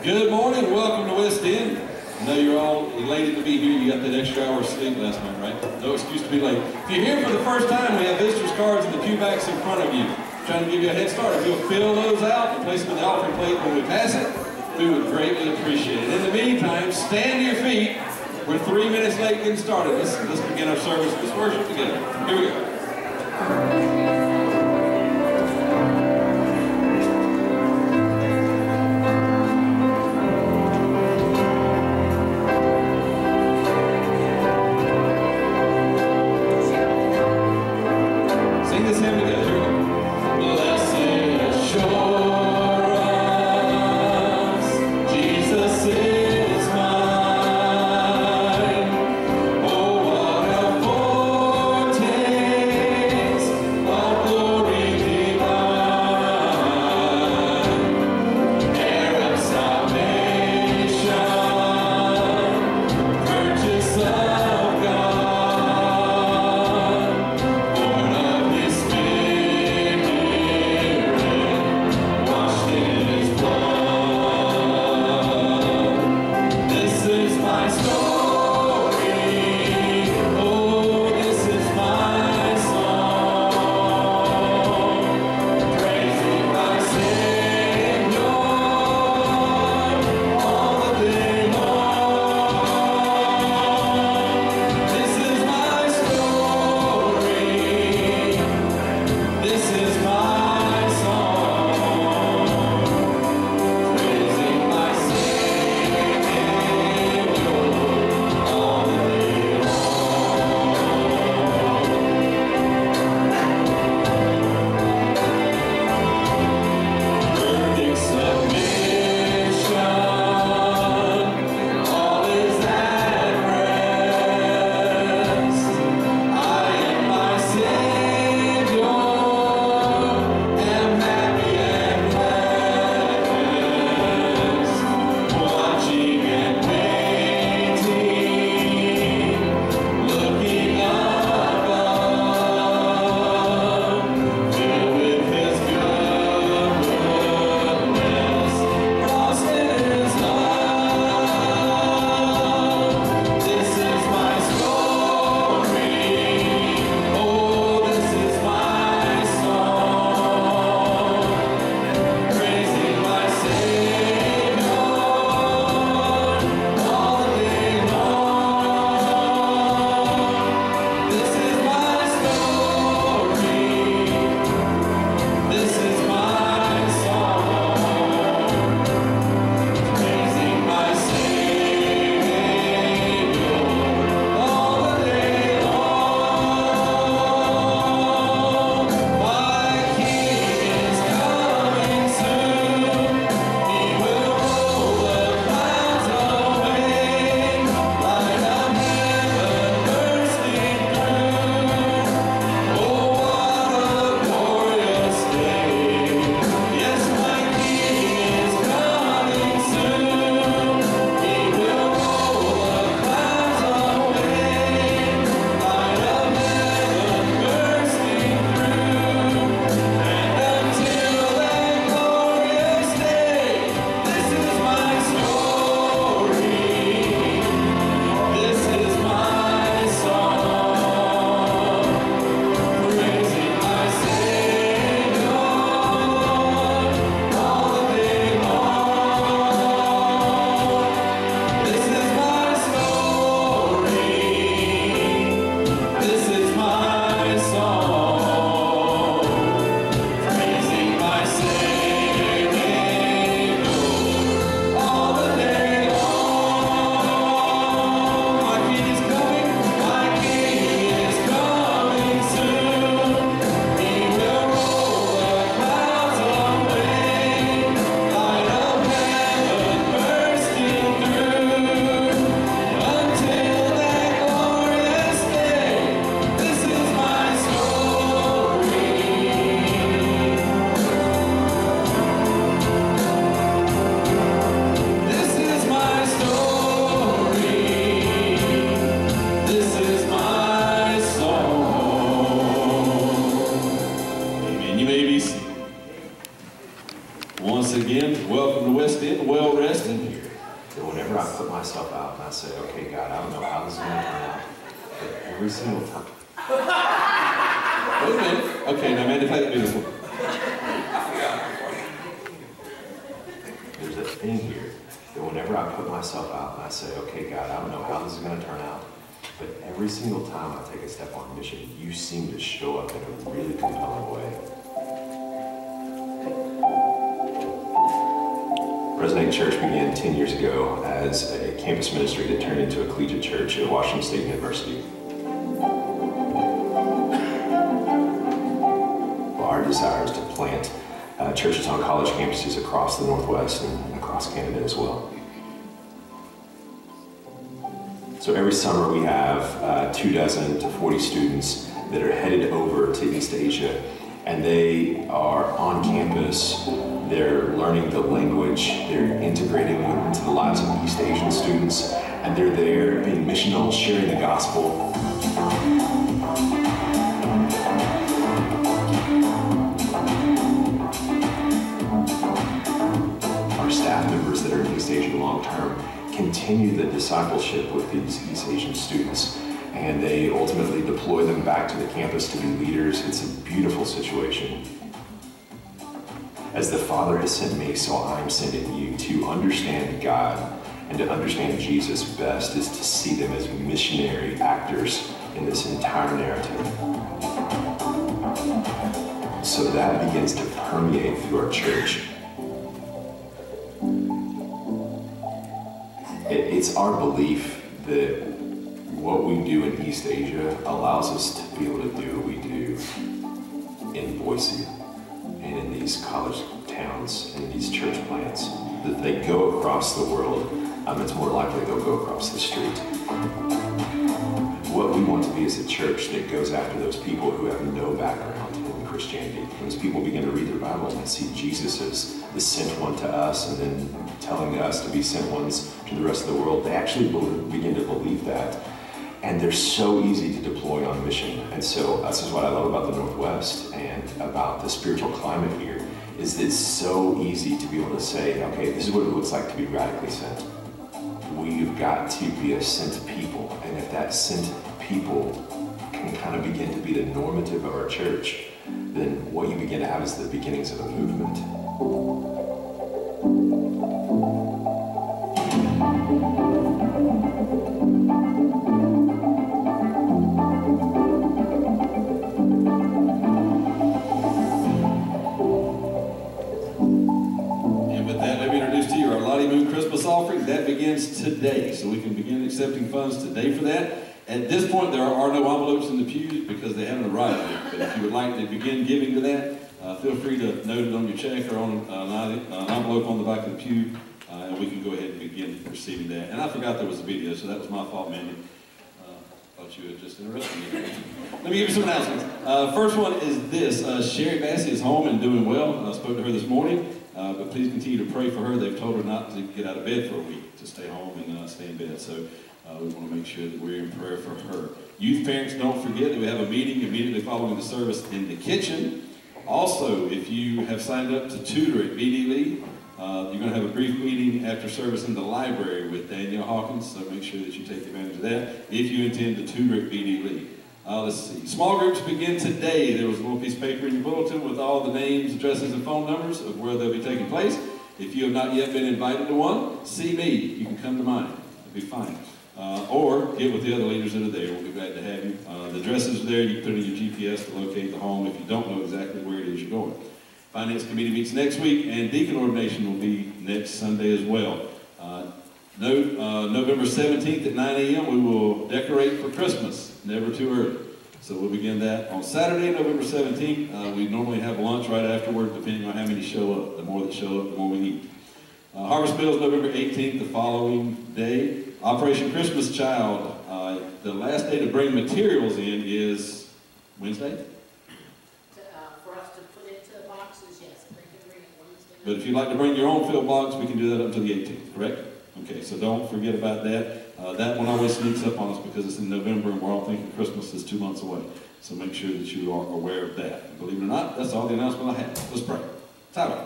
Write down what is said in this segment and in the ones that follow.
Good morning, welcome to West End. I know you're all elated to be here. You got that extra hour of sleep last night, right? No excuse to be late. If you're here for the first time, we have visitors cards in the pew backs in front of you. Trying to give you a head start. If you'll fill those out and place them in the offering plate when we pass it, we would greatly appreciate it. In the meantime, stand to your feet. We're 3 minutes late getting started. Let's begin our service. Let's worship together. Here we go. Oh, put myself out and I say, okay, God, I don't know how this is going to turn out, but every single time. Wait a minute. Okay, now man, if I could do this one. There's a thing here that whenever I put myself out and I say, okay, God, I don't know how this is going to turn out, but every single time I take a step on mission, you seem to show up in a really compelling way. Resonate Church began 10 years ago as a campus ministry that turned into a collegiate church at Washington State University. Our desire is to plant churches on college campuses across the Northwest and across Canada as well. So every summer we have 24 to 40 students that are headed over to East Asia, and they are on campus. They're learning the language, they're integrating into the lives of East Asian students, and they're there being missional, sharing the gospel. Our staff members that are in East Asia long term continue the discipleship with these East Asian students, and they ultimately deploy them back to the campus to be leaders. It's a beautiful situation. As the Father has sent me, so I am sending you. To understand God and to understand Jesus best is to see them as missionary actors in this entire narrative. So that begins to permeate through our church. It's our belief that what we do in East Asia allows us to be able to do what we do in Boise and in these college towns and these church plants. That they go across the world, it's more likely they'll go across the street. What we want to be is a church that goes after those people who have no background in Christianity. When those people begin to read their Bible and see Jesus as the sent one to us and then telling us to be sent ones to the rest of the world, they actually begin to believe that. And they're so easy to deploy on mission. And so this is what I love about the Northwest and about the spiritual climate here, is that it's so easy to be able to say, okay, this is what it looks like to be radically sent. We've got to be a sent people. And if that sent people can kind of begin to be the normative of our church, then what you begin to have is the beginnings of a movement. Offering that begins today, so we can begin accepting funds today for that. At this point, there are no envelopes in the pews because they haven't arrived yet. But if you would like to begin giving to that, feel free to note it on your check or on an envelope on the back of the pew, and we can go ahead and begin receiving that. And I forgot there was a video, so that was my fault, Mandy. Thought you had just interrupted me. Let me give you some announcements. First one is this: Sherry Bassey is home and doing well. I spoke to her this morning. But please continue to pray for her. They've told her not to get out of bed for a week, to stay home and stay in bed. So we want to make sure that we're in prayer for her. Youth parents, don't forget that we have a meeting immediately following the service in the kitchen. Also, if you have signed up to tutor at BD Lee, you're going to have a brief meeting after service in the library with Danielle Hawkins, so make sure that you take advantage of that if you intend to tutor at BD Lee. Let's see. Small groups begin today. There was a little piece of paper in your bulletin with all the names, addresses, and phone numbers of where they'll be taking place. If you have not yet been invited to one, see me. You can come to mine. It'll be fine. Or get with the other leaders that are there. We'll be glad to have you. The addresses are there. You can put in your GPS to locate the home if you don't know exactly where it is you're going. Finance Committee meets next week, and deacon ordination will be next Sunday as well. November 17th at 9 a.m. we will decorate for Christmas. Never too early. So we'll begin that on Saturday, November 17th. We normally have lunch right afterward, depending on how many show up. The more that show up, the more we eat. Harvest Meal is November 18th, the following day. Operation Christmas Child. The last day to bring materials in is Wednesday? For us to put into the boxes, yes. They can bring it Wednesday. But if you'd like to bring your own filled box, we can do that up until the 18th, correct? Okay, so don't forget about that. That one always sneaks up on us because it's in November and we're all thinking Christmas is 2 months away. So make sure that you are aware of that. And believe it or not, that's all the announcement I have. Let's pray. Tyler.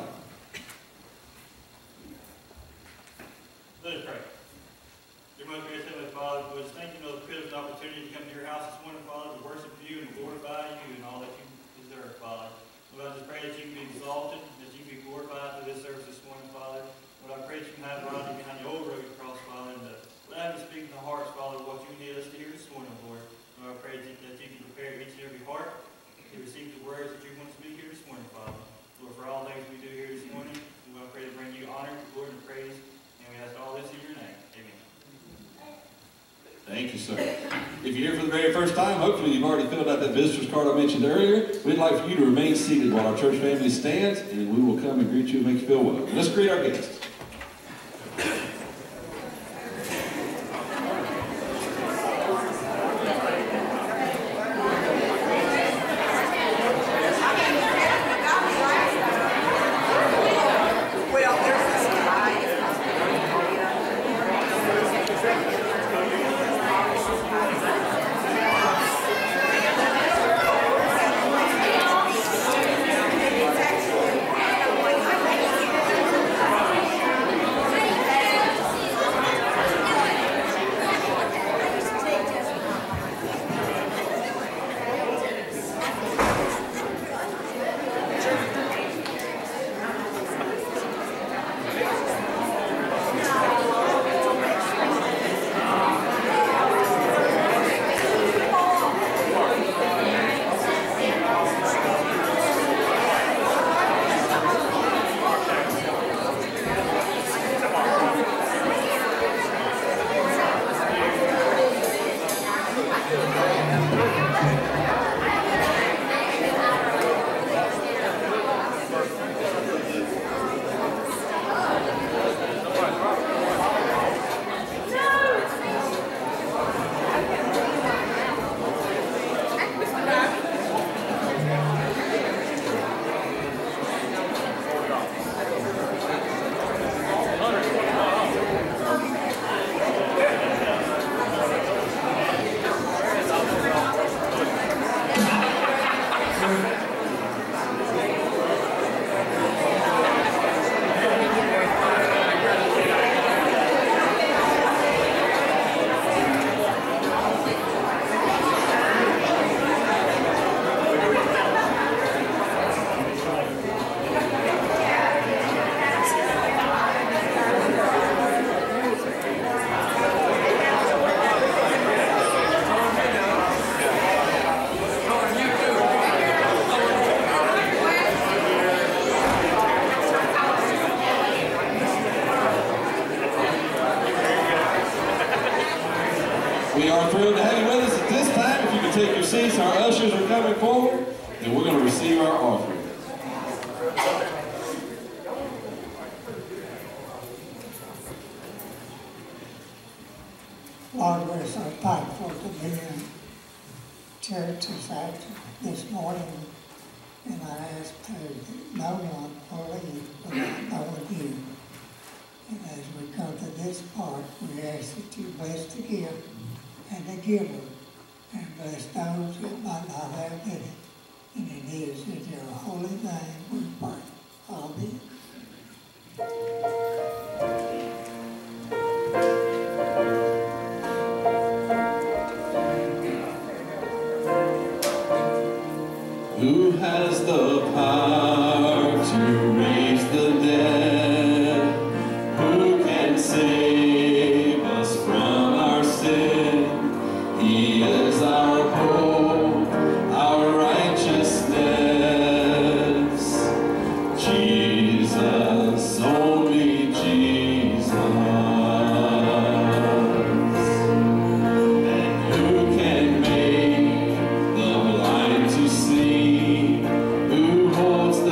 Let us pray. to receive the words that you want to speak here this morning, Father. Lord, for all things we do here this morning, we want to pray to bring you honor, glory, and praise. And we ask all this in your name. Amen. Thank you, sir. If you're here for the very first time, hopefully you've already filled out that visitor's card I mentioned earlier. We'd like for you to remain seated while our church family stands, and we will come and greet you and make you feel welcome. Let's greet our guests. We are thrilled to have you with us at this time. If you can take your seats, our ushers are coming forward, and we're going to receive our offering. Lord, we're so thankful to be in church this morning, and I ask that no one will leave without knowing you. And as we come to this part, we ask that you bless the gift and the giver, and bless those that might not have in it. And it is in your holy name we pray. Amen. Who has the power to raise the dead? Who can save us from our sin? He is our hope, our righteousness. Jesus, only Jesus. And who can make the blind to see? Who holds the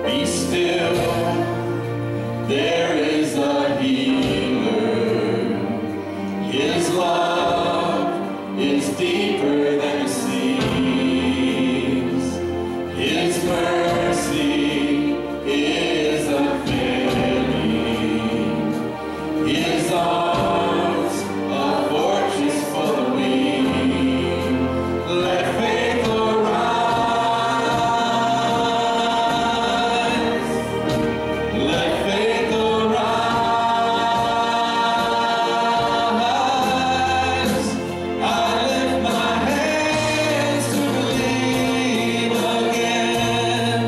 Be still, there is a healer. His love is deeper than the seas. His mercy is unfailing. His arms a fortress for the weak. Let faith arise. Let faith arise. I lift my hands to believe again.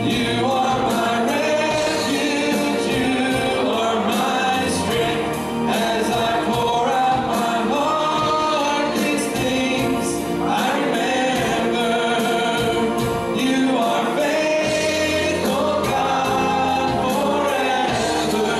You are my refuge, you are my strength. As I pour out my heart, these things I remember. You are faithful, God, forever.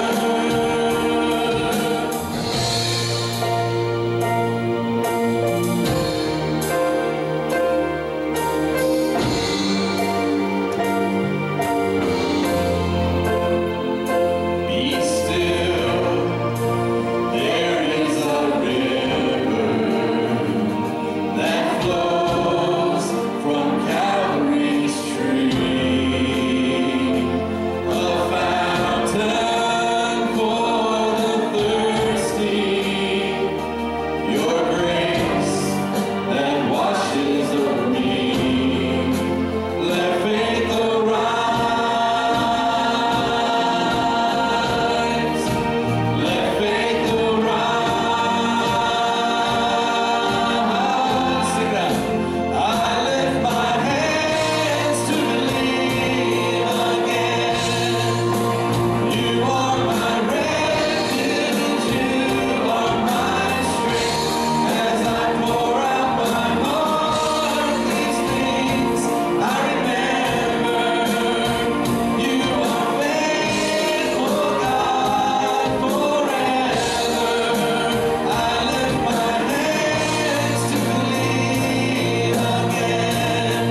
Be still, there is a river that flows from Calvary's tree, a fountain for the thirsty. Your grace that washes over me. Let faith arise. Let faith arise. Sing it out. I lift my hands to believe again. You are my refuge, you are my strength. As I pour out my heart, these things I remember. You are faithful, God, forever. I lift my hands to believe again.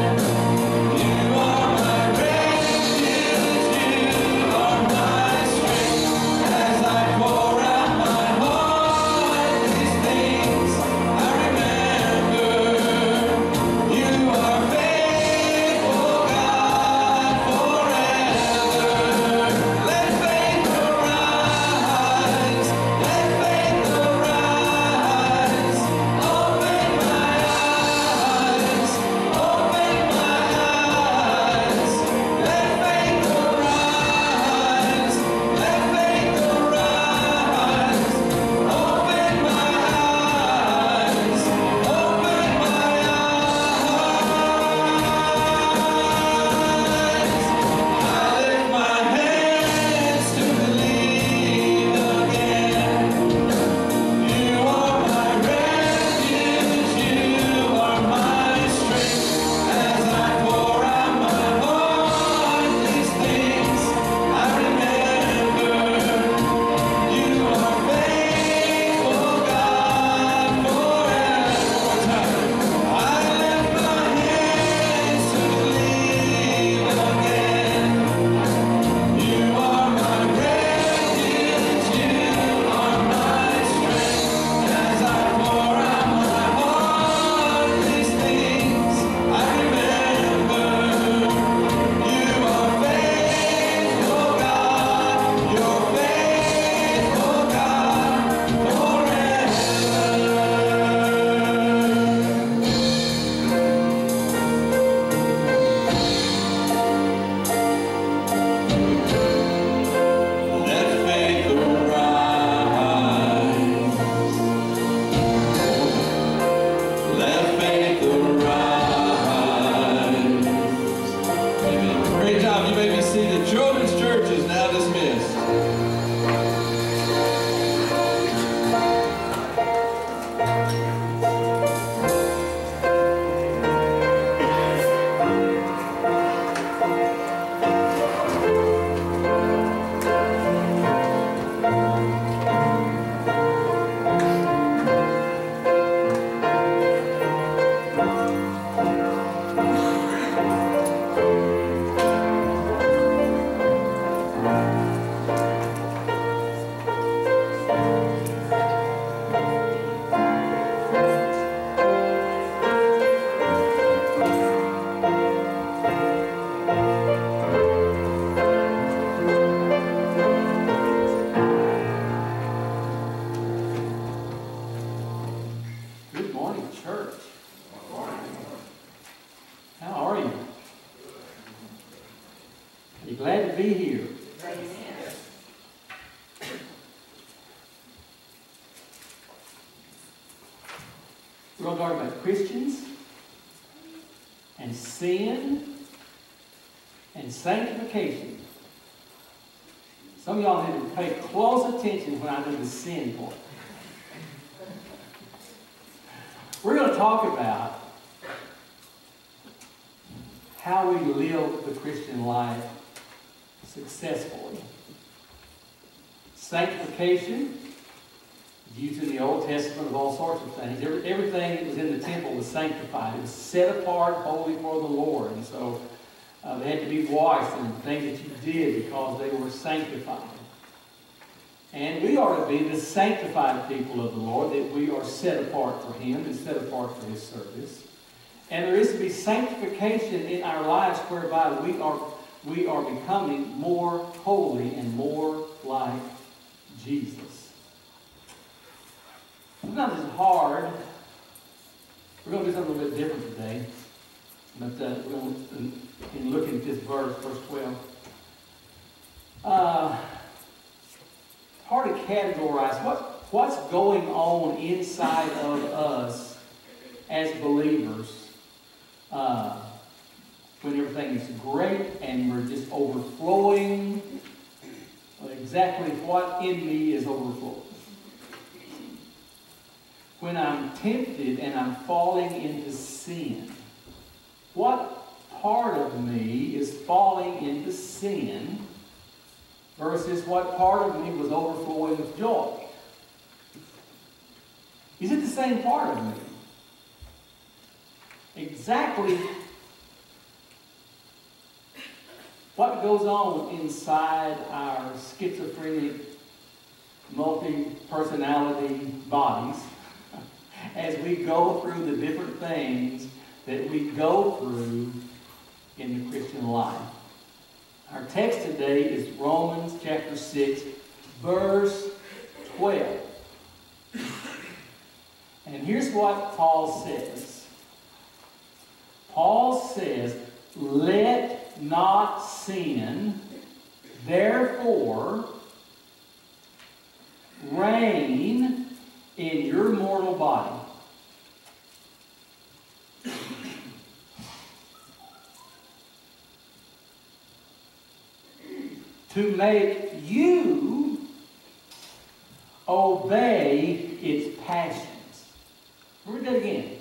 You are my refuge, you are my strength. As I pour out my heart, these things I remember. You are faithful, God, forever. Let faith arise. Let faith arise. Open my eyes. Open my eyes. Let faith arise. Let faith arise. Open my eyes. Open my eyes. I lift my hands to believe again. You are my refuge, you are my strength. As I pour out my heart, these things I remember. You are faithful, God, forever. One time. I lift my hands to believe again. You are my refuge, you are my strength. As I pour out my heart, these things I remember. You are faithful, God, you're faithful, God, forever. Let faith arise. Let faith arise. Amen. Great job. You may be seated. Children's Church is now dismissed. Glad to be here. We're going to talk about Christians and sin and sanctification. Some of y'all need to pay close attention when I do the sin part. We're going to talk about how we live the Christian life successfully. Sanctification, used in the Old Testament of all sorts of things. Everything that was in the temple was sanctified. It was set apart wholly for the Lord. And so they had to be washed and things that you did because they were sanctified. And we are to be the sanctified people of the Lord, that we are set apart for Him and set apart for His service. And there is to be sanctification in our lives whereby we are becoming more holy and more like Jesus. Sometimes it's hard. We're going to do something a little bit different today. But we're going to, in looking at this verse 12, hard to categorize what's going on inside of us as believers when everything is great and we're just overflowing. Exactly what in me is overflowing. When I'm tempted and I'm falling into sin, what part of me is falling into sin versus what part of me was overflowing with joy? Is it the same part of me? Exactly what goes on inside our schizophrenic, multi-personality bodies as we go through the different things that we go through in the Christian life. Our text today is Romans chapter 6, verse 12. And here's what Paul says. Paul says, "Let not sin, therefore, reign in your mortal body." To make you obey its passions. Read that again.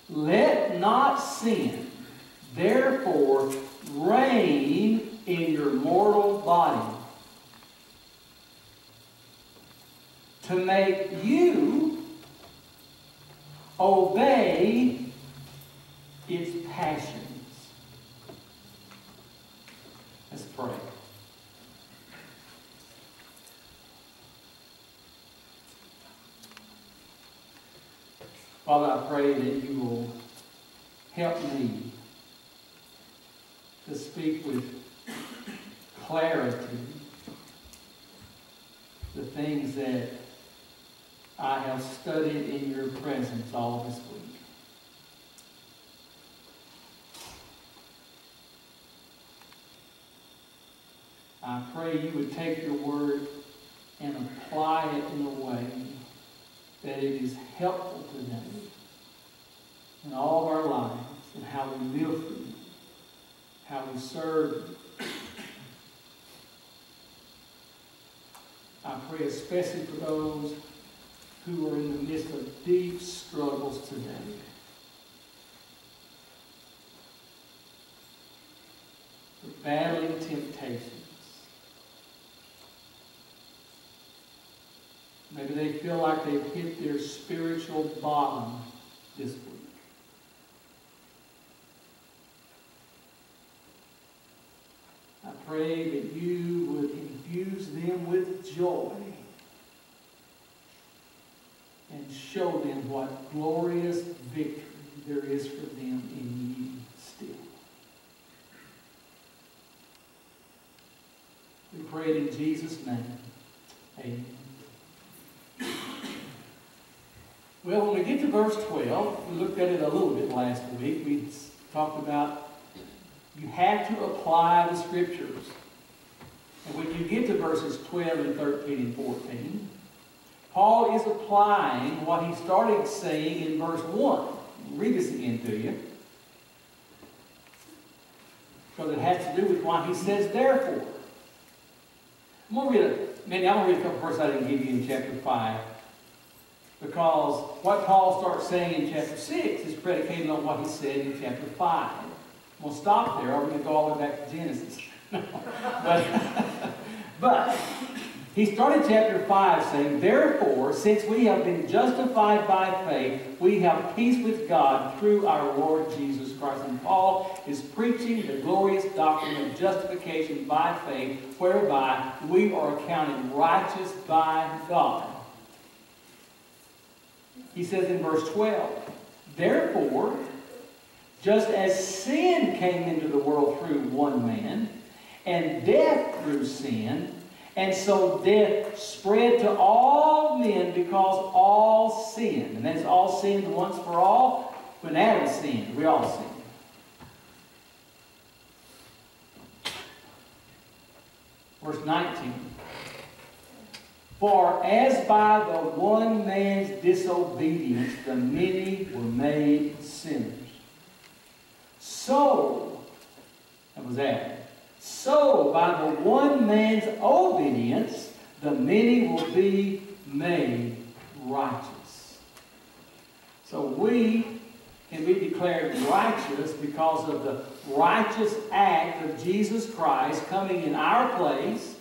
Let not sin, therefore, reign in your mortal body, to make you obey its passions. Let's pray. Father, I pray that you will help me to speak with clarity the things that I have studied in your presence all this week. I pray you would take your word and apply it in a way that it is helpful today in all of our lives and how we live for you, how we serve you. I pray especially for those who are in the midst of deep struggles today. For battling temptations. Maybe they feel like they've hit their spiritual bottom this week. I pray that you would infuse them with joy and show them what glorious victory there is for them in you still. We pray it in Jesus' name. Amen. Well, when we get to verse 12, we looked at it a little bit last week. We talked about you have to apply the Scriptures. And when you get to verses 12 and 13 and 14, Paul is applying what he started saying in verse 1. I'll read this again to you. Because it has to do with what he says, therefore. I'm going to read a couple verses I didn't give you in chapter 5. Because what Paul starts saying in chapter 6 is predicated on what he said in chapter 5. We'll stop there, or we're going to go all the way back to Genesis. but he started chapter 5 saying, therefore, since we have been justified by faith, we have peace with God through our Lord Jesus Christ. And Paul is preaching the glorious doctrine of justification by faith, whereby we are accounted righteous by God. He says in verse 12, therefore, just as sin came into the world through one man, and death through sin, and so death spread to all men because all sinned. And that's all sinned once for all. When Adam sinned, we all sinned. Verse 19. For as by the one man's disobedience the many were made sinners, so, that was Adam. So, by the one man's obedience, the many will be made righteous. So we can be declared righteous because of the righteous act of Jesus Christ coming in our place,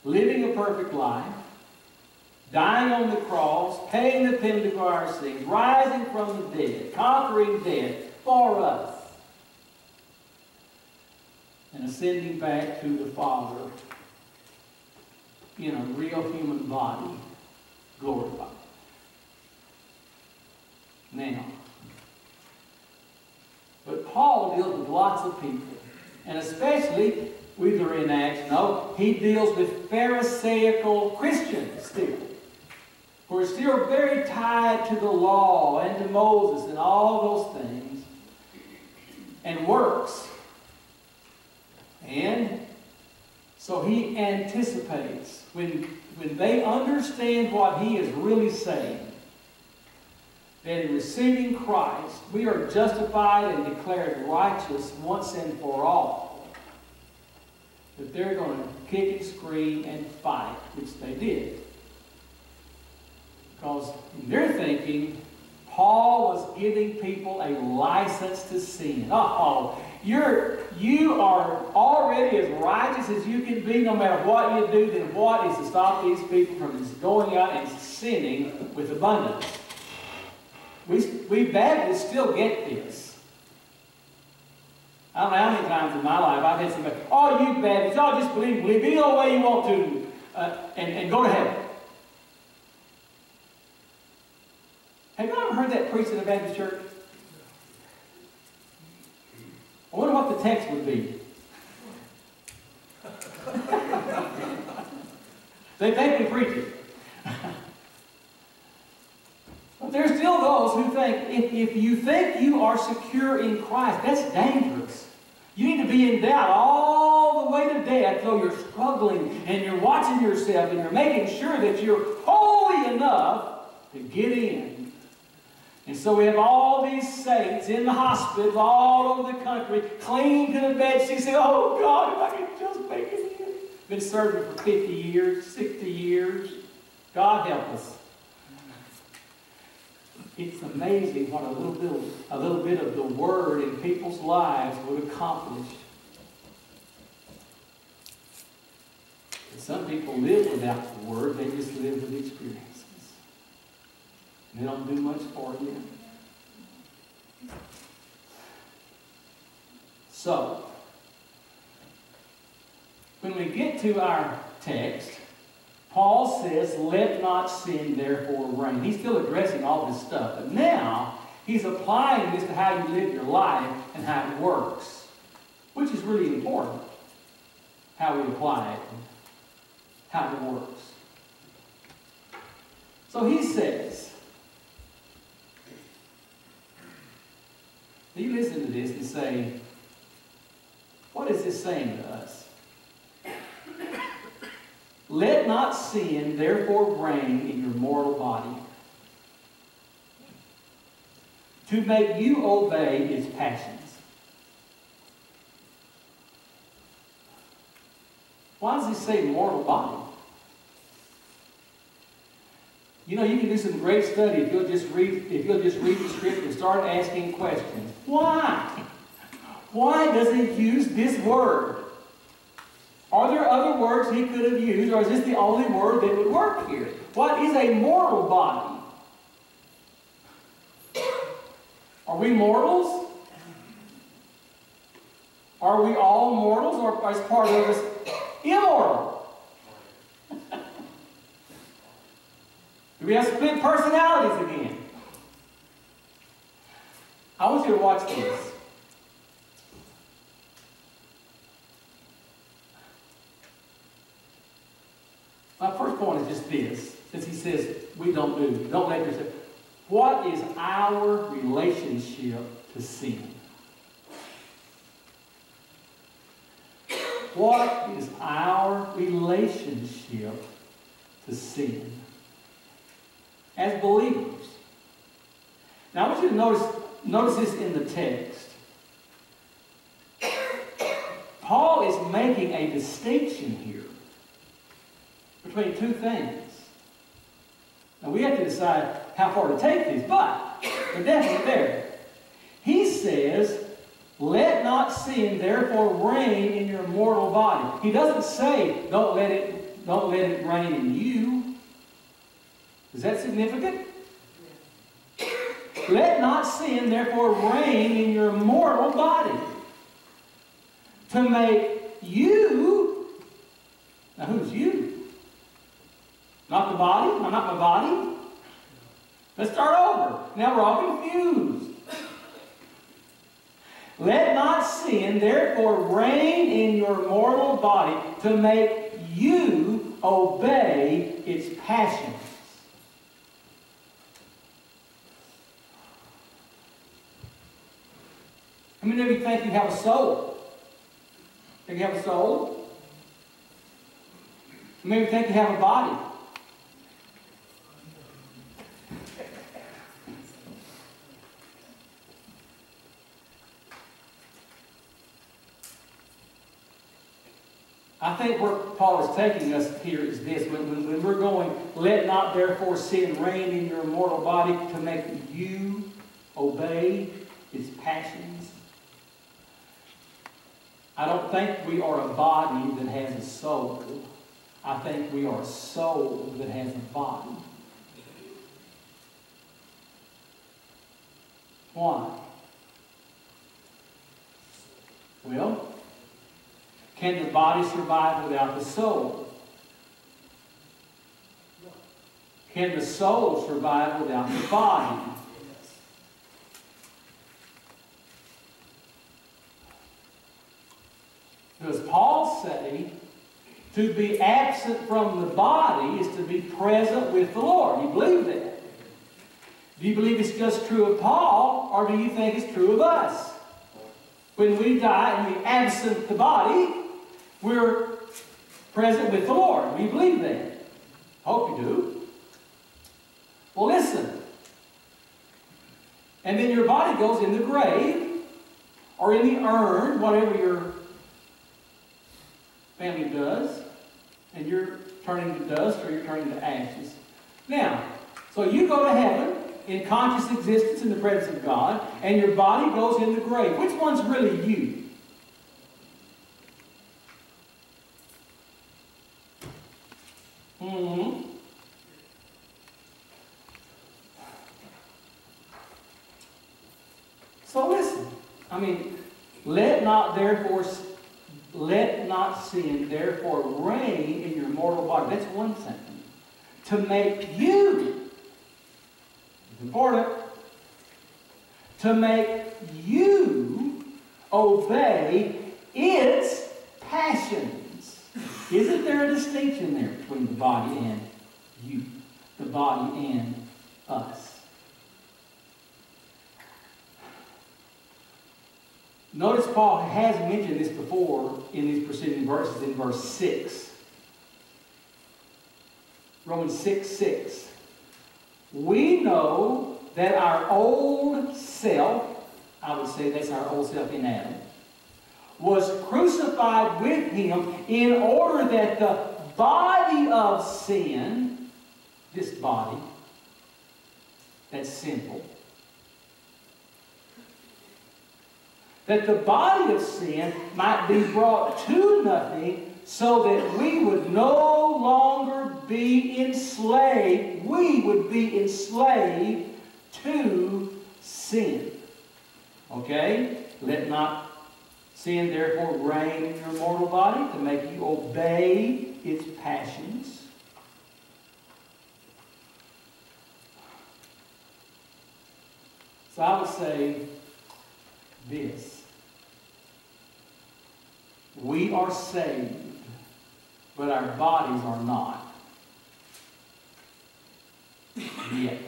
living a perfect life, dying on the cross, paying the penalty for our sins, rising from the dead, conquering death for us, and ascending back to the Father in a real human body, glorified. Now, but Paul deals with lots of people, and especially, whether in Acts, no, he deals with Pharisaical Christians still, who are still very tied to the law and to Moses and all those things, and works. And so he anticipates, when they understand what he is really saying, that in receiving Christ, we are justified and declared righteous once and for all, that they're going to kick and scream and fight, which they did. Because in their thinking, Paul was giving people a license to sin. Oh, you are already as righteous as you can be, no matter what you do. Then what is to stop these people from just going out and sinning with abundance? We Baptists still get this. I don't know how many times in my life I've had somebody, oh, you Baptists, y'all just believe any old way you want to, and go to heaven. Have you ever heard that preached in a Baptist church? I wonder what the text would be. They think we preach it. But there's still those who think, if you think you are secure in Christ, that's dangerous. You need to be in doubt all the way to death, though you're struggling and you're watching yourself and you're making sure that you're holy enough to get in. And so we have all these saints in the hospitals all over the country, clinging to the bed. She said, oh God, if I could just make it in. Been serving for 50 years, 60 years. God help us. It's amazing what a little bit of the Word in people's lives would accomplish. And some people live without the Word, they just live with experiences. They don't do much for you. So, when we get to our text, Paul says, let not sin therefore reign. He's still addressing all this stuff, but now he's applying this to how you live your life and how it works, which is really important, how we apply it and how it works. So he says, you listen to this and say, what is this saying to us? Let not sin therefore reign in your mortal body, to make you obey its passions. Why does he say mortal body? You know, you can do some great study if you'll just read the scripture and start asking questions. Why? Why does he use this word? Are there other words he could have used, or is this the only word that would work here? What is a mortal body? Are we mortals? Are we all mortals, or is part of us immortal? Do we have split personalities again? I want you to watch this. My first point is just this, since he says we don't let yourself. What is our relationship to sin? What is our relationship to sin? As believers. Now I want you to notice this in the text. Paul is making a distinction here between two things. Now we have to decide how far to take these, but they're definitely there. He says, let not sin therefore reign in your mortal body. He doesn't say, don't let it reign in you. Is that significant? Let not sin therefore reign in your mortal body, to make you, now who's you? Not the body? I'm not my body? Let's start over. Now we're all confused. Let not sin therefore reign in your mortal body, to make you obey its passions. How many of you think you have a soul? Think you have a soul? How many of you think you have a body? I think where Paul is taking us here is this. When we're going, let not therefore sin reign in your mortal body, to make you obey its passions. I don't think we are a body that has a soul. I think we are a soul that has a body. Why? Well, can the body survive without the soul? Can the soul survive without the body? Does Paul say to be absent from the body is to be present with the Lord? Do you believe that? Do you believe it's just true of Paul, or do you think it's true of us? When we die and we absent the body, we're present with the Lord. Do you believe that? I hope you do. Well, listen. And then your body goes in the grave, or in the urn, whatever your family does, and you're turning to dust or you're turning to ashes. Now, so you go to heaven in conscious existence in the presence of God, and your body goes in the grave. Which one's really you? So listen, let not sin therefore reign in your mortal body. That's one sentence. To make you, it's important, to make you obey its passions. Isn't there a distinction there between the body and you? The body and us. Notice Paul has mentioned this before in these preceding verses in verse 6. Romans 6:6. We know that our old self, I would say that's our old self in Adam, was crucified with him in order that the body of sin, this body that's sinful, that the body of sin might be brought to nothing, so that we would no longer be enslaved. We would be enslaved to sin. Okay? Let not sin therefore reign in your mortal body to make you obey its passions. So I would say this. We are saved, but our bodies are not. Yet.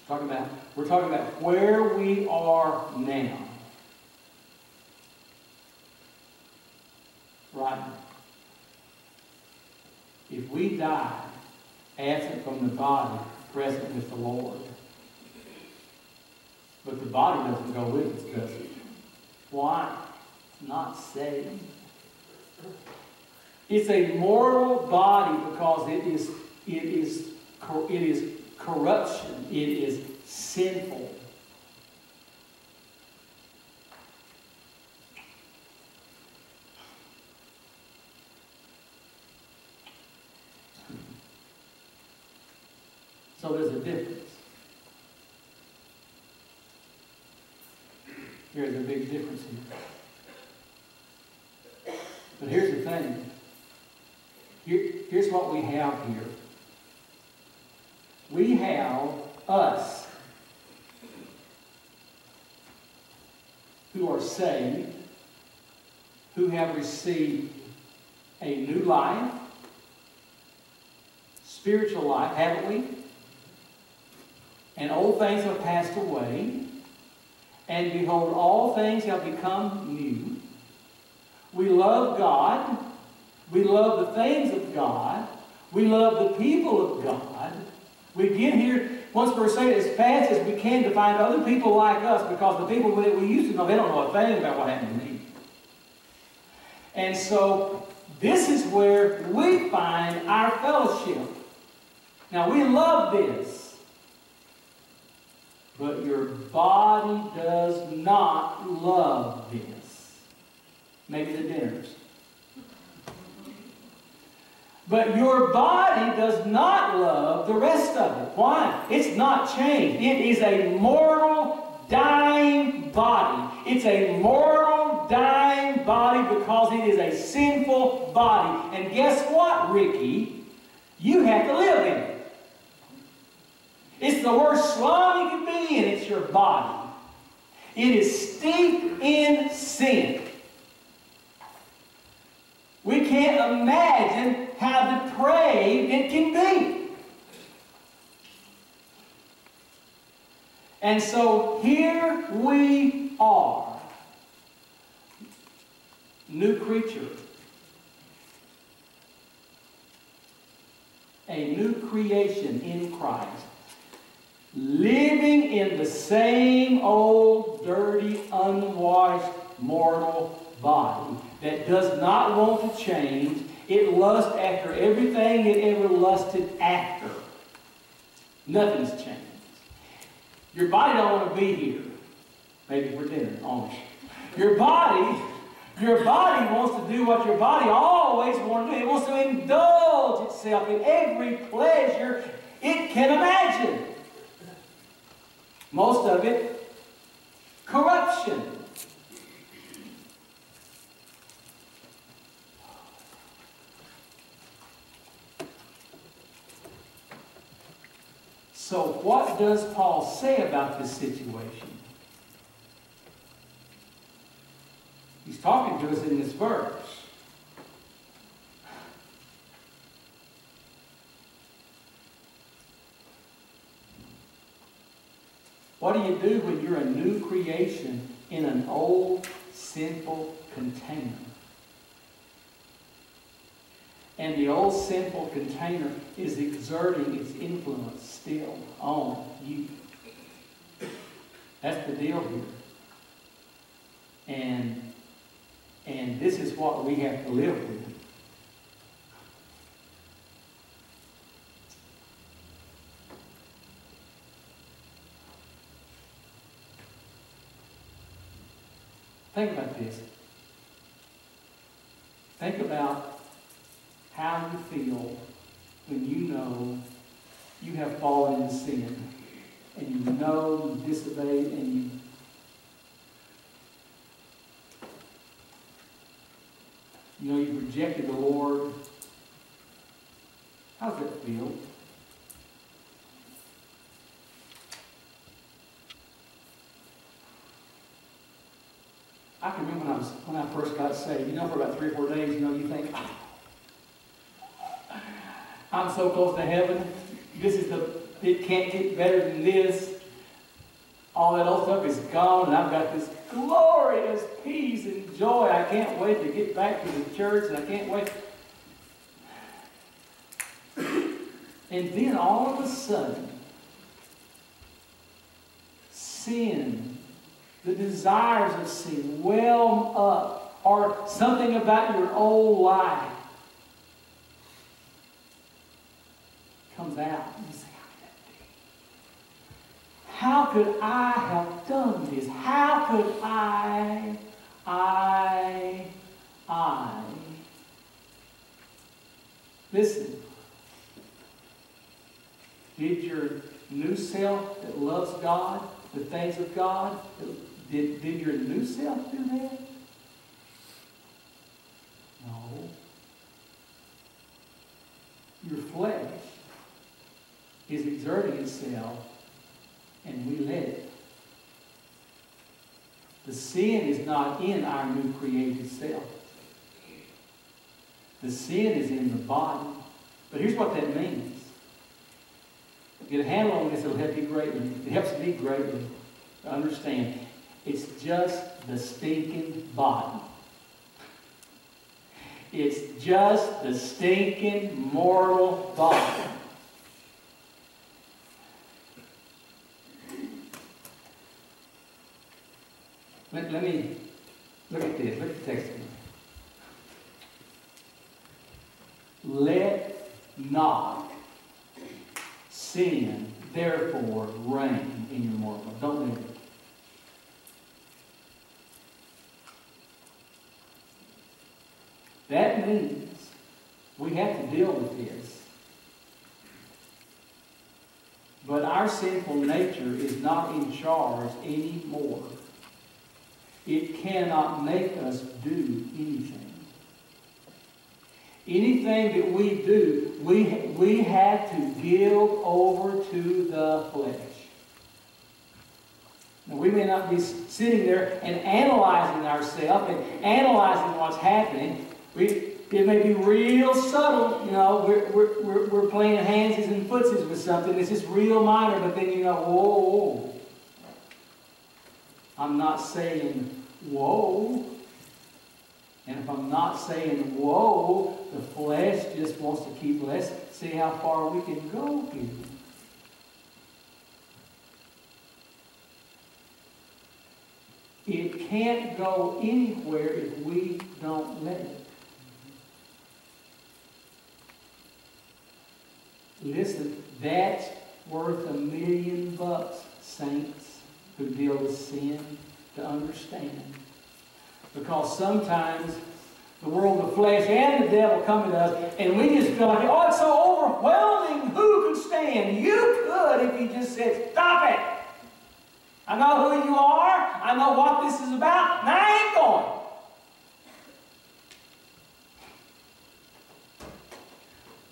We're talking about where we are now. Right? If we die absent from the body, present with the Lord, but the body doesn't go with us, does it? Why? It's not saved. It's a mortal body because it is corruption. It is sinful. So there's a difference. There's a big difference here. But here's the thing. Here's what we have here. We have us who are saved, who have received a new life, spiritual life, haven't we? And old things have passed away, and behold, all things have become new. We love God. We love the things of God. We love the people of God. We get here, once we're saved, as fast as we can to find other people like us, because the people that we used to know, they don't know a thing about what happened to me. And so, this is where we find our fellowship. Now, we love this, but your body does not love this. Maybe the dinners. But your body does not love the rest of it. Why? It's not changed. It is a mortal, dying body. It's a mortal, dying body because it is a sinful body. And guess what, Ricky? You have to live in it. It's the worst slum you can be in. It's your body. It is steeped in sin. We can't imagine how depraved it can be. And so here we are. New creature. A new creation in Christ. Living in the same old, dirty, unwashed, mortal body that does not want to change. It lusts after everything it ever lusted after. Nothing's changed. Your body don't want to be here. Maybe for dinner, only. Your body wants to do what your body always wanted to do. It wants to indulge itself in every pleasure it can imagine. Most of it, corruption. So what does Paul say about this situation? He's talking to us in this verse. What do you do when you're a new creation in an old, sinful container? And the old sinful container is exerting its influence still on you. That's the deal here. And this is what we have to live with. Think about this. Think about how you feel when you know you have fallen into sin, and you know you disobeyed, and you know you've rejected the Lord. How does that feel? I can remember when I first got saved. You know, for about 3 or 4 days, you know, you think, I'm so close to heaven. It can't get better than this. All that old stuff is gone, and I've got this glorious peace and joy. I can't wait to get back to the church, and I can't wait. And then all of a sudden, sin, the desires of sin whelm up, or something about your old life comes out. And you say, how could I have done this? How could I? Listen. Did your new self that loves God, the things of God, did your new self do that? No. Your flesh is exerting itself, and we let it. The sin is not in our new created self. The sin is in the body. But here's what that means. Get a handle on this, it'll help you greatly. It helps me greatly to understand. It's just the stinking body. It's just the stinking mortal body. Let me look at this. Look at the text again. Let not sin, therefore, reign in your mortal body. Don't let it. That means we have to deal with this. But our sinful nature is not in charge anymore. It cannot make us do anything. Anything that we do, we have to give over to the flesh. Now, we may not be sitting there and analyzing ourselves and analyzing what's happening. It may be real subtle, you know, we're playing handsies and footsies with something. It's just real minor, but then you know, whoa. I'm not saying whoa. And if I'm not saying whoa, the flesh just wants to keep, let's see how far we can go here. It can't go anywhere if we don't let it. Listen, that's worth $1 million, saints who deal with sin, to understand. Because sometimes the world of flesh and the devil come at us, and we just feel like, oh, it's so overwhelming. Who can stand? You could if you just said, stop it. I know who you are. I know what this is about, and I ain't going.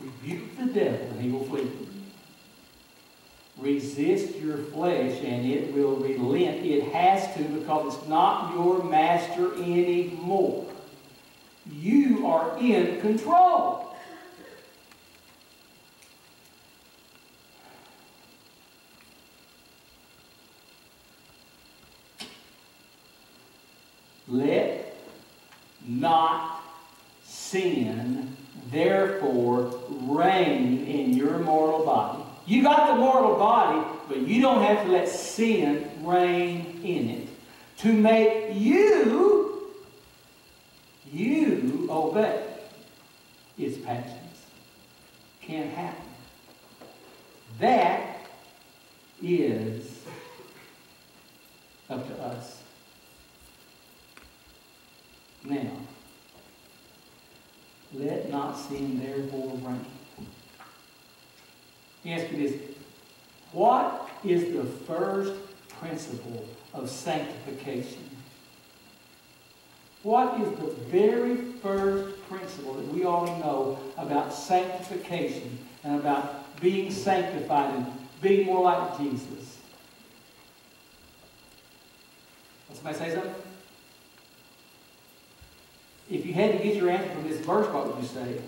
Rebuke the devil, and he will flee from you. Resist your flesh, and it will relent. It has to, because it's not your master anymore. You are in control. Let not sin therefore reign in your mortal body. You got the mortal body, but you don't have to let sin reign in it. To make you obey its passions. Can't happen. That is up to us. Now, let not sin therefore reign. Ask you this. What is the first principle of sanctification? What is the very first principle that we ought to know about sanctification and about being sanctified and being more like Jesus? Somebody say something? If you had to get your answer from this verse, what would you say?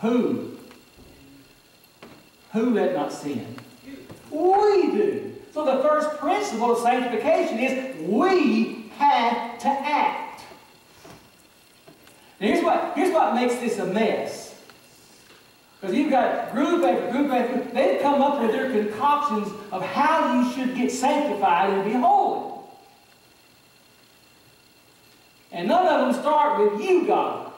Who? Who let not sin? We do. So the first principle of sanctification is we have to act. Now here's what makes this a mess. Because you've got group after group after group. They've come up with their concoctions of how you should get sanctified and be holy. And none of them start with you, God.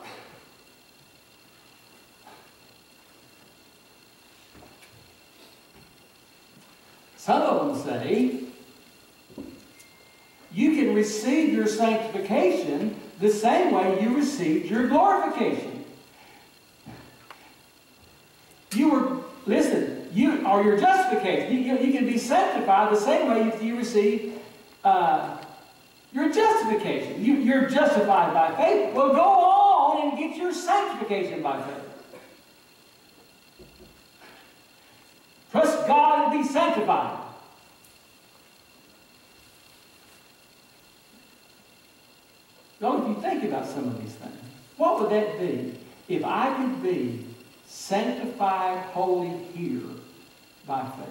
Some of them say you can receive your sanctification the same way you received your glorification. Your justification. You can be sanctified the same way you receive your justification. You're justified by faith. Well, go on and get your sanctification by faith. Trust God and be sanctified. Now, if you think about some of these things, what would that be if I could be sanctified, holy here by faith?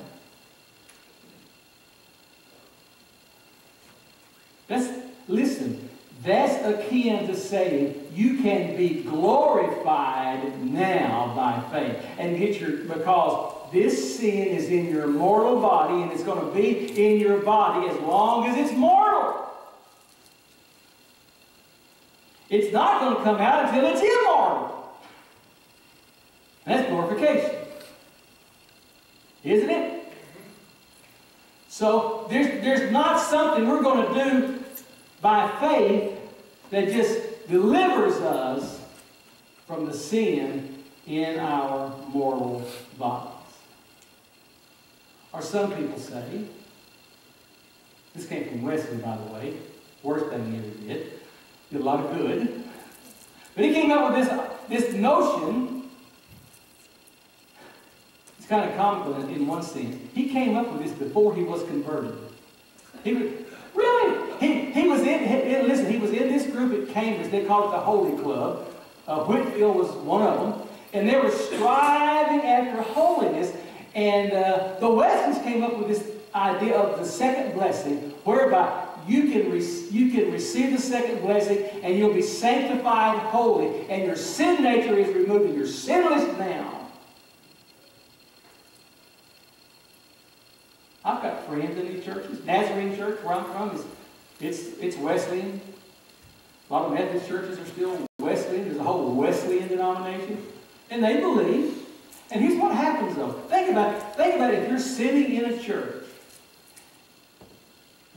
That's akin to saying you can be glorified now by faith and because this sin is in your mortal body and it's going to be in your body as long as it's mortal. It's not going to come out until it's immortal. That's glorification. Isn't it? So there's not something we're going to do by faith that just delivers us from the sin in our mortal bodies. Or some people say, this came from Wesley, by the way, worst thing he ever did a lot of good. But he came up with this notion. It's kind of comical in one sense. He came up with this before he was converted. He was in this group at Cambridge. They called it the Holy Club. Whitfield was one of them. And they were striving after holiness. And the Wesleys came up with this idea of the second blessing, whereby you can receive the second blessing and you'll be sanctified holy. And your sin nature is removed and you're sinless now. I've got friends in these churches. Nazarene Church, where I'm from, it's Wesleyan. A lot of Methodist churches are still Wesleyan. There's a whole Wesleyan denomination. And they believe. And here's what happens, though. Think about it. If you're sitting in a church,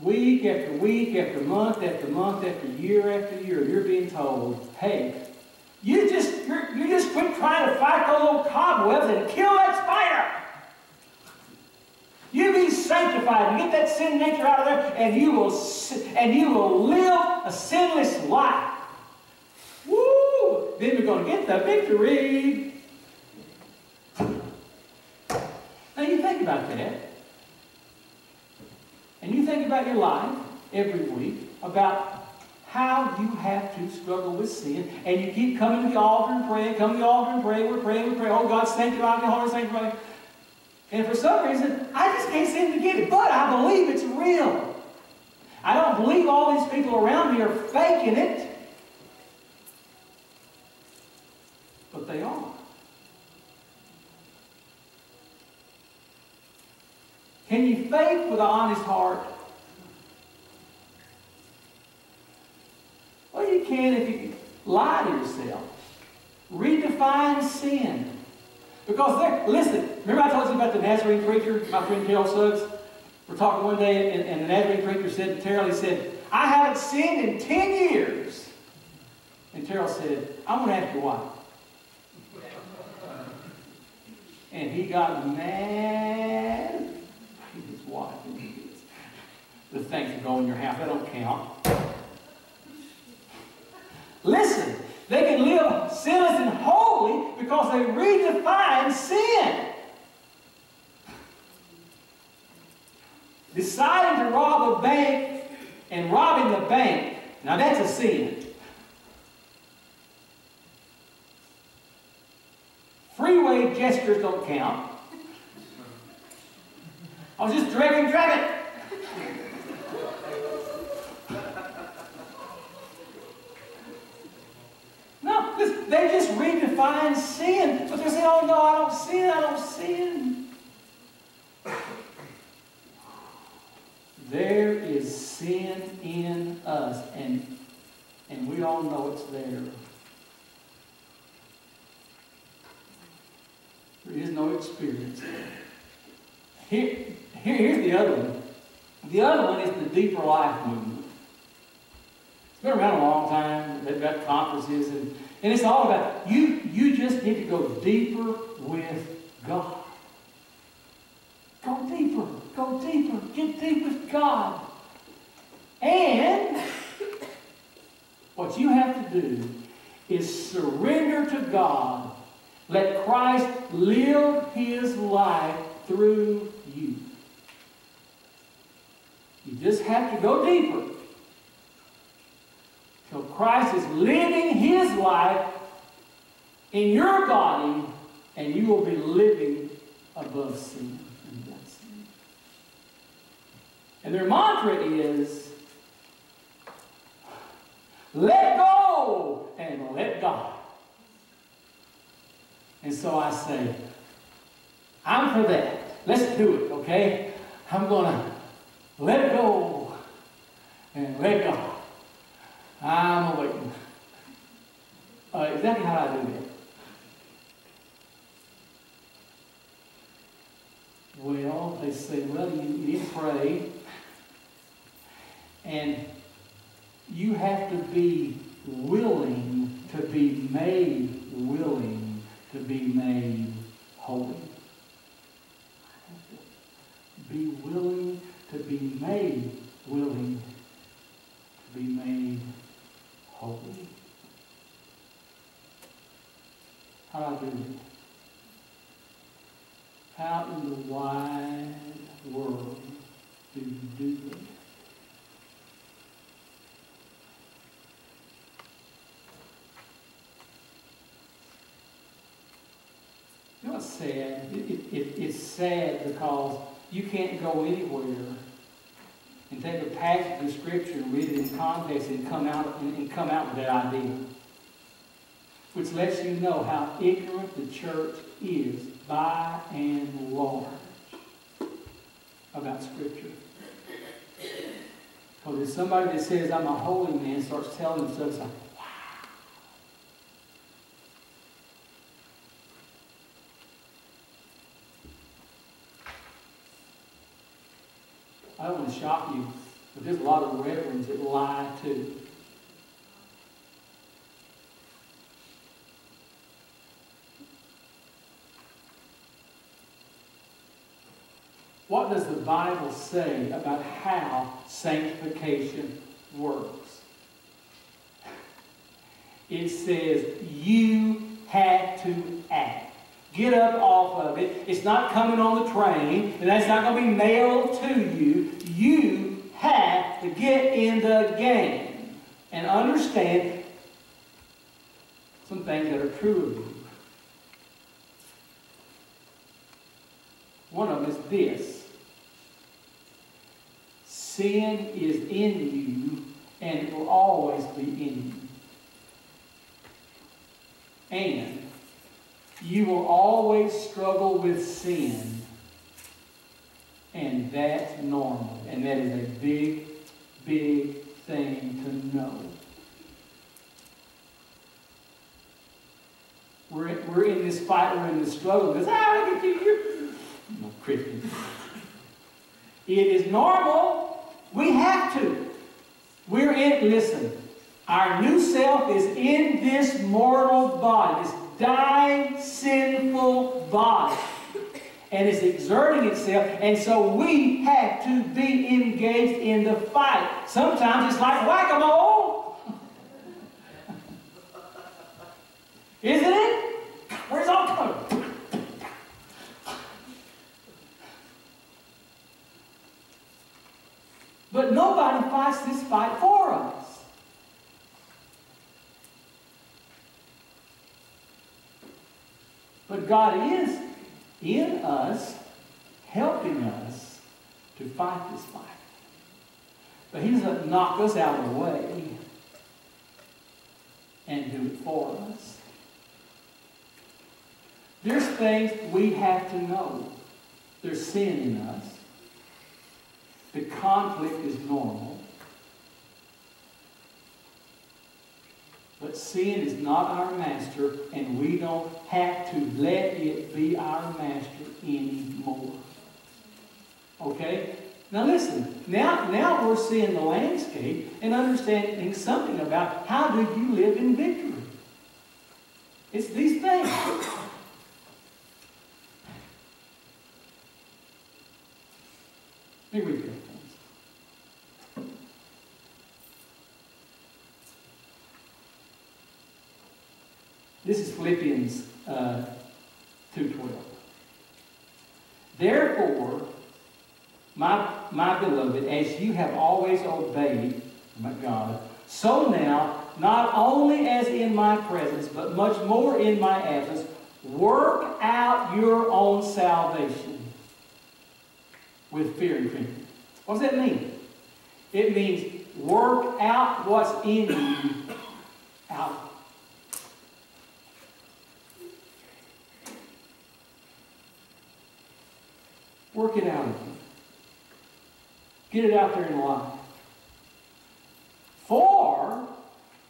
week after week, after month, after year, you're being told, hey, you just quit trying to fight those little cobwebs and kill that spider. You be sanctified and get that sin nature out of there, and you will live a sinless life. Woo! Then we're going to get the victory. Now you think about that. And you think about your life every week, about how you have to struggle with sin, and you keep coming to the altar and praying, we're praying, oh God, sanctify me, Holy, sanctify me. And for some reason, I just can't seem to get it. But I believe it's real. I don't believe all these people around me are faking it. But they are. Can you fake with an honest heart? Well, you can if you lie to yourself. Redefine sin. Because listen, remember I told you about the Nazarene preacher, my friend Terrell Suggs? We're talking one day, and the Nazarene preacher said to Terrell, he said, I haven't sinned in 10 years. And Terrell said, I'm going to ask you why. And he got mad. His wife. The things that go in your house, that don't count. Listen, they can live sinless and holy because they redefine sin. Deciding to rob a bank and robbing the bank, now that's a sin. Freeway gestures don't count. I was just directing traffic. No, they just redefine sin. But they say, oh no, I don't sin, I don't sin. There is sin in us, and we all know it's there. There is no experience there. Here's the other one. The other one is the Deeper Life movement. It's been around a long time. They've got conferences, and it's all about you just need to go deeper with God. Go deeper. Go deeper. Get deep with God. And what you have to do is surrender to God. Let Christ live His life through you. You just have to go deeper till Christ is living His life in your body, and you will be living above sin and against sin. And their mantra is, let go and let God. And so I say, I'm for that. Let's do it, okay? I'm going to let go and let God. I'm waiting. Exactly how I do that. Well, they say, well, you need to pray. And you have to be willing to be made willing to be made holy. Be willing to be made willing to be made holy. How do I do that? How in the wide world do you do that? You know what's sad? It's sad because you can't go anywhere and take a passage of Scripture and read it in context and come out with that idea. Which lets you know how ignorant the church is by and large about Scripture. Because if somebody that says, I'm a holy man, starts telling themselves, like, wow. I don't want to shock you, but there's a lot of reverends that lie too. What does the Bible say about how sanctification works? It says you have to act. Get up off of it. It's not coming on the train, and that's not going to be mailed to you. You have to get in the game and understand some things that are true of you. One of them is this. Sin is in you, and it will always be in you. And you will always struggle with sin. And that's normal. And that is a big, big thing to know. We're in this fight, we're in this struggle. Because, I get you. No, Christian. It is normal. We have to. We're in, listen, our new self is in this mortal body, this dying, sinful body. And it's exerting itself, and so we have to be engaged in the fight. Sometimes it's like whack-a-mole. Isn't it? Where's all coming? But nobody fights this fight for us. But God is in us, helping us to fight this fight. But He doesn't knock us out of the way and do it for us. There's things we have to know. There's sin in us. The conflict is normal. But sin is not our master, and we don't have to let it be our master anymore. Okay? Now listen, now we're seeing the landscape and understanding something about how do you live in victory. It's these things. Let me read that. This is Philippians 2:12. Therefore, my beloved, as you have always obeyed my God, so now, not only as in my presence, but much more in my absence, work out your own salvation with fear and trembling. What does that mean? It means work out what's in you out. Work it out of you. Get it out there in life. For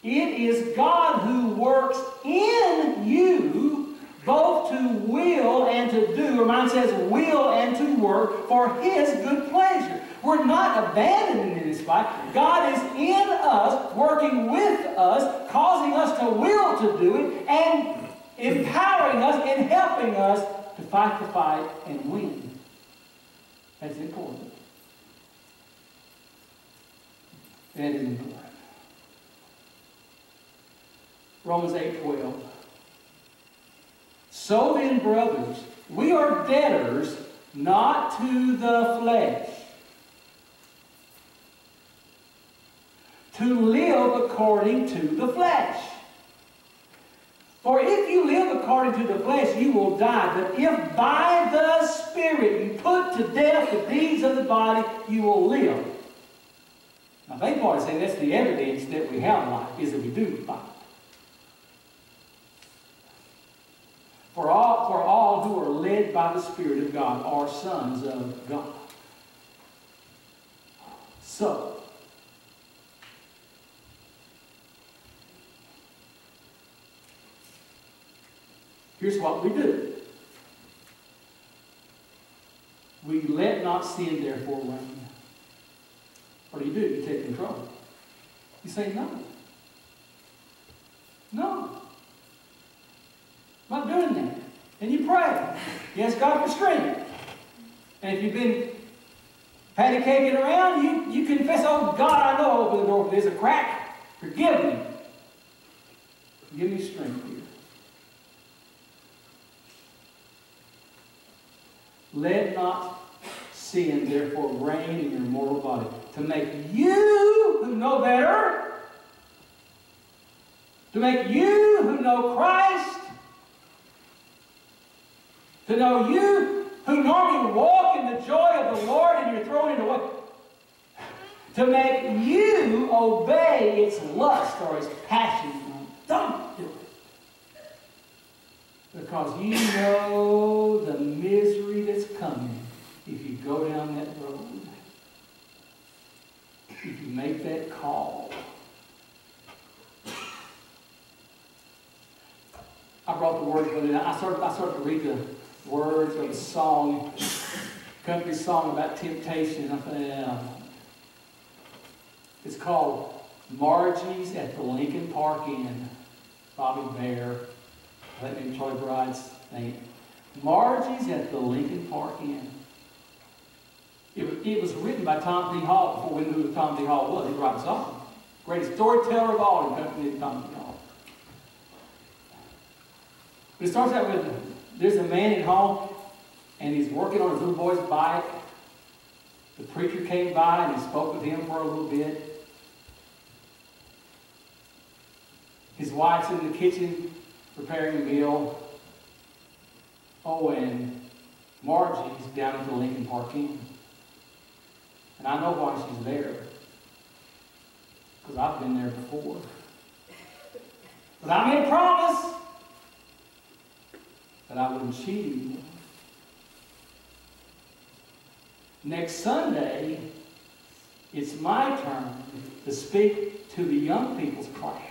it is God who works in you both to will and to do, or mine says will and to work for His good pleasure. We're not abandoning in this fight. God is in us, working with us, causing us to will to do it, and empowering us and helping us to fight the fight and win. That's important. That is important. Romans 8:12. So then, brothers, we are debtors not to the flesh, to live according to the flesh. For if you live according to the flesh, you will die. But if by the Spirit you put to death the deeds of the body, you will live. I think Paul is saying that's the evidence that we have life, is that we do fight. For all who are led by the Spirit of God are sons of God. So, here's what we do. We let not sin therefore reign. What do? You take control. You say no. No. I'm not doing that. And you pray. You ask God for strength. And if you've been patty caking around, you confess, oh God, I know I'll open the door, but there's a crack. Forgive me. Give me strength here. Let not sin, therefore, reign in your mortal body, to make you who know better, to make you who know Christ, to know you who normally walk in the joy of the Lord, and you're thrown into what? To make you obey its lust or its passion. Don't do it. Because you know the misery that's coming if you go down that road. If you make that call. I brought the word with it. I started to read the words of a song, country song about temptation. I thought, yeah. It's called Margie's at the Lincoln Park Inn. Bobby Bear. Let me Troy Bride's name. Margie's at the Lincoln Park Inn. It was written by Tom P. Hall before we knew who Tom P. Hall was. He wrote a song. Greatest storyteller of all in country, Tom P. Hall. But it starts out with, there's a man at home, and he's working on his little boy's bike. The preacher came by, and he spoke with him for a little bit. His wife's in the kitchen preparing a meal. Oh, and Margie's down at the Lincoln Park Inn. And I know why she's there. Because I've been there before. But I made a promise that I wouldn't cheat anymore. Next Sunday, it's my turn to speak to the young people's class.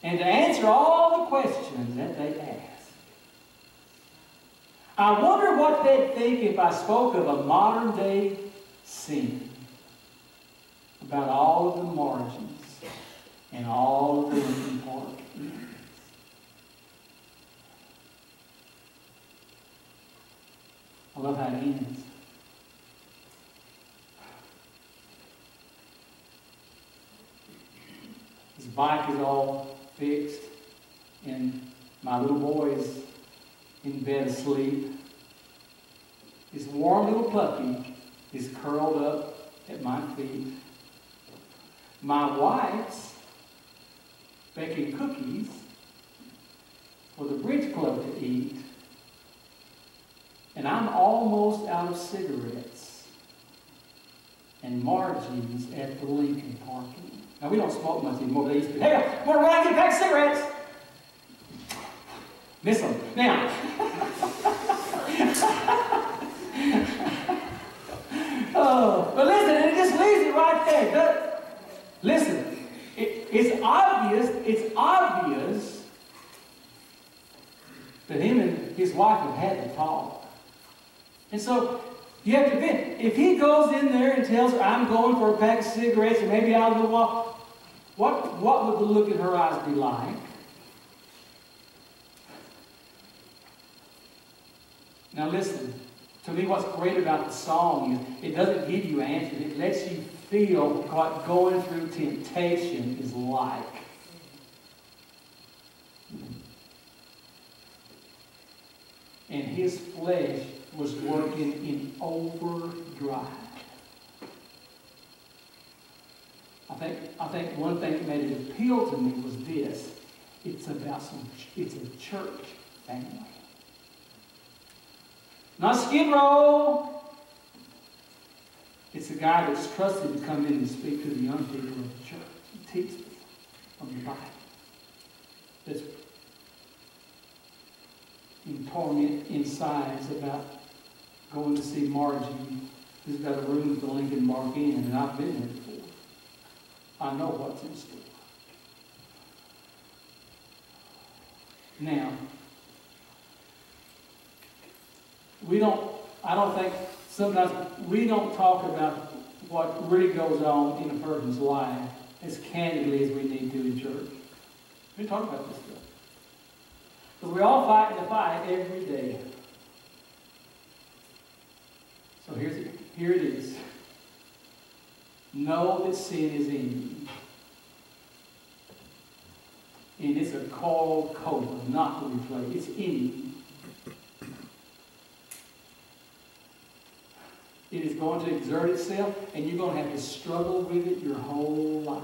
And to answer all the questions that they ask. I wonder what they'd think if I spoke of a modern day sin. About all of the Margies and all of the Lincoln Park. I love how it ends. His bike is all fixed, and my little boy is in bed asleep. His warm little puppy is curled up at my feet. My wife's baking cookies for the Bridge Club to eat. And I'm almost out of cigarettes. And Margie's at the Lincoln Park Inn. Now, we don't smoke much anymore. They used to be, hey, I'm going to run and get a pack of cigarettes. Miss them. Now, oh, but listen, it just leaves it right there. Listen, it's obvious that him and his wife have had to talk. And so, you have to admit, if he goes in there and tells her, I'm going for a pack of cigarettes and maybe I'll go walk, what would the look in her eyes be like? Now listen, to me what's great about the song is it doesn't give you answers. It lets you feel what going through temptation is like. And his flesh was working in overdrive. I think one thing that made it appeal to me was this. It's a church family. Not Skid Row. It's a guy that's trusted to come in and speak to the young people of the church and teach them from the Bible. That's in torment inside about going to see Margie, who's got a room at the Lincoln Park Inn, and I've been there before. I know what's in store. Now, I don't think, sometimes we don't talk about what really goes on in a person's life as candidly as we need to in church. We talk about this stuff. Because we all fight the fight every day. So here it is. Know that sin is in you. And it's a cold cobra, not to replay. It's in you. It is going to exert itself, and you're going to have to struggle with it your whole life.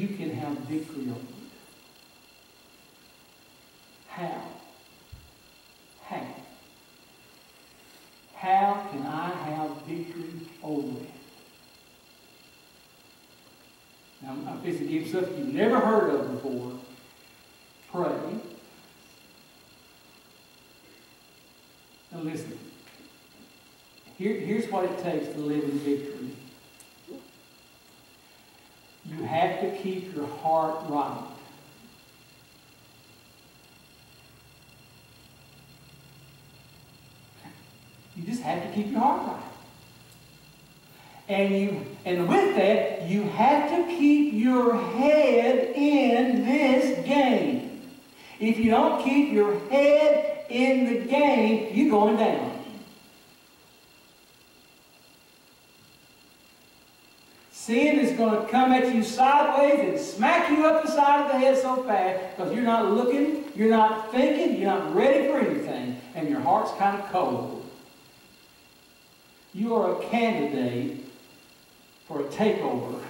you can have victory over it. How? How? How can I have victory over it? Now, I'm fixing to give you stuff you've never heard of before. Pray. Now listen. Here's what it takes to live in victory. You have to keep your heart right. You just have to keep your heart right. And with that, you have to keep your head in this game. If you don't keep your head in the game, you're going down. Sin is going to come at you sideways and smack you up the side of the head so fast because you're not looking, you're not thinking, you're not ready for anything, and your heart's kind of cold. You are a candidate for a takeover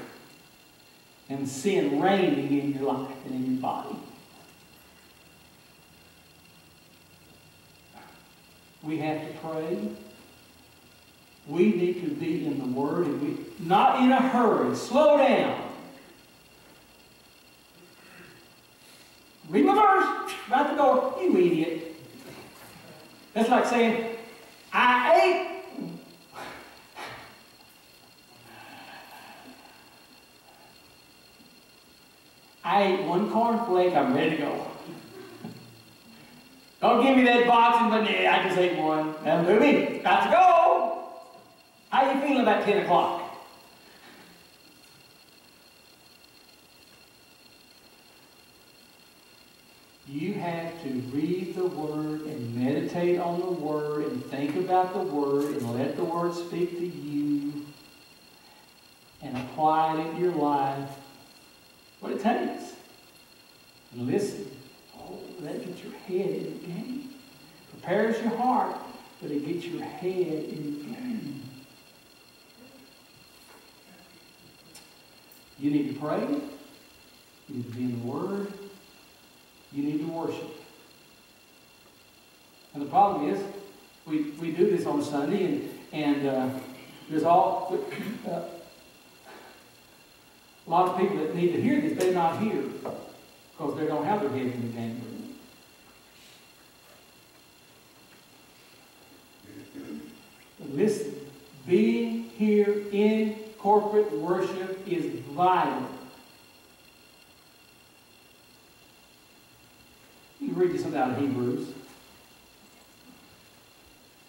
and sin reigning in your life and in your body. We have to pray. We need to be in the Word, and not in a hurry. Slow down. Read my verse. Out the door. You idiot. That's like saying, I ate one cornflake, I'm ready to go. Don't give me that box and banana, I just ate one. Now move me. Got to go. How you feeling about 10 o'clock? You have to read the Word and meditate on the Word and think about the Word and let the Word speak to you and apply it in your life. What it takes. And listen. Oh, that gets your head in the game. Prepares your heart, but it gets your head in the game. You need to pray. You need to be in the Word. You need to worship. And the problem is, we do this on Sunday, and there's a lot of people that need to hear this, they're not here because they don't have their head in the game. But listen, being here in corporate worship is vital. You can read this something out of Hebrews.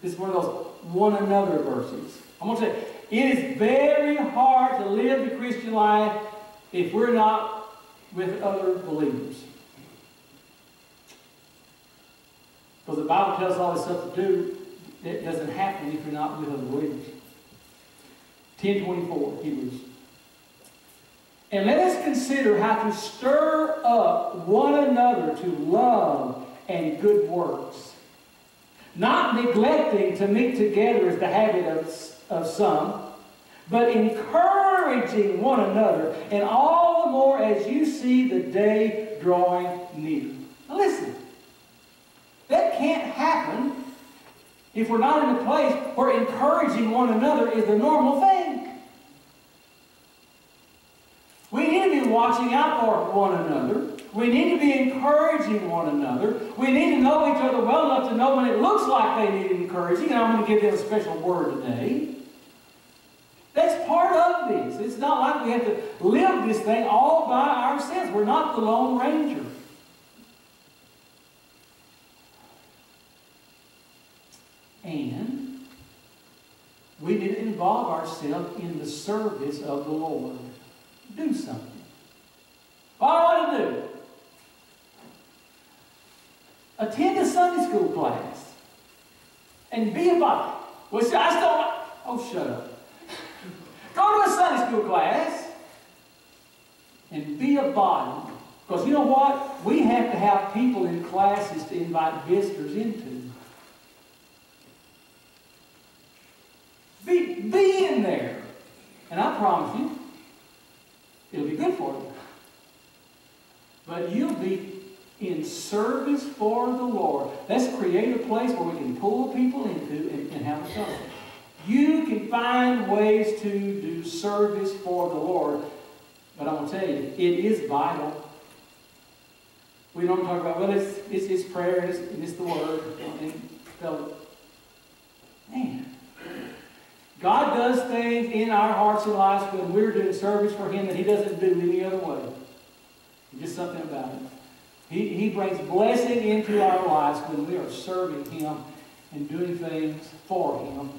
This is one of those one another verses. I'm going to say, it is very hard to live the Christian life if we're not with other believers. Because the Bible tells us all this stuff to do that doesn't happen if you're not with other believers. 10:24, Hebrews. And let us consider how to stir up one another to love and good works, not neglecting to meet together as the habit of some, but encouraging one another, and all the more as you see the day drawing near. Now listen, that can't happen if we're not in a place where encouraging one another is the normal thing. We need to be watching out for one another. We need to be encouraging one another. We need to know each other well enough to know when it looks like they need encouraging, and I'm going to give them a special word today. That's part of this. It's not like we have to live this thing all by ourselves. We're not the Lone Ranger. And we need to involve ourselves in the service of the Lord. Do something. What do I want to do? Attend a Sunday school class. And be a body. Well, see, I still don't. Oh, shut up. Go to a Sunday school class and be a body. Because you know what? We have to have people in classes to invite visitors into. Be in there. And I promise you, it'll be good for you. but you'll be in service for the Lord. Let's create a place where we can pull people into and have a fellowship. You can find ways to do service for the Lord, but I'm going to tell you, it is vital. We don't talk about, well, it's prayer and it's the Word. And so, man, God does things in our hearts and lives when we're doing service for Him that He doesn't do any other way. Just something about it. He brings blessing into our lives when we are serving Him and doing things for Him.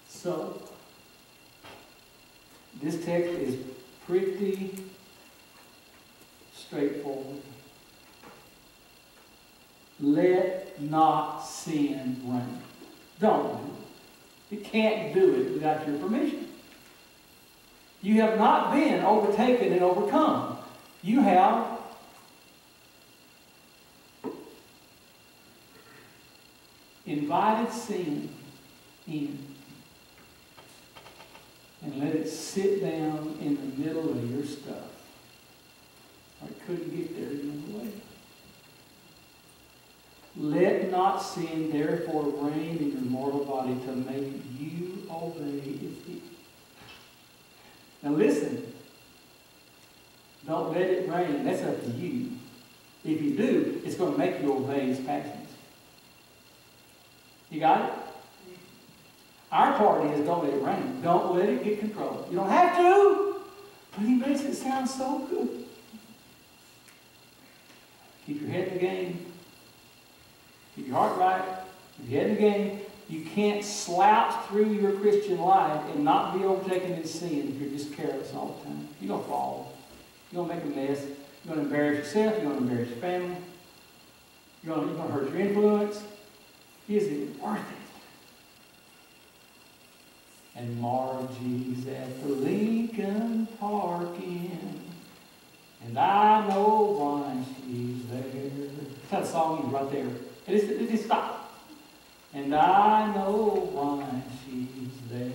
So, this text is pretty straightforward. Let not sin reign. Don't do it. You can't do it without your permission. You have not been overtaken and overcome. You have invited sin in and let it sit down in the middle of your stuff. I couldn't get there any other way. Let not sin therefore reign in your mortal body to make you obey its will. Now listen, don't let it reign. That's up to you. If you do, it's going to make you obey His passions. You got it? Our part is don't let it reign. Don't let it get control. You don't have to, but He makes it sound so good. Keep your head in the game. Keep your heart right. Keep your head in the game. You can't slouch through your Christian life and not be overtaken in sin if you're just careless all the time. You're going to fall. You're going to make a mess. You're going to embarrass yourself. You're going to embarrass your family. You're going to hurt your influence. Is it worth it? And Margie's at the Lincoln Parking, and I know why she's there. That's a song right there. It just stopped. And I know why she's there.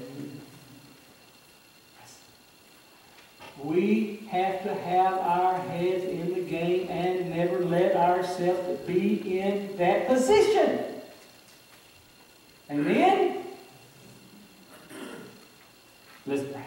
We have to have our heads in the game and never let ourselves be in that position. Amen? Let's pray.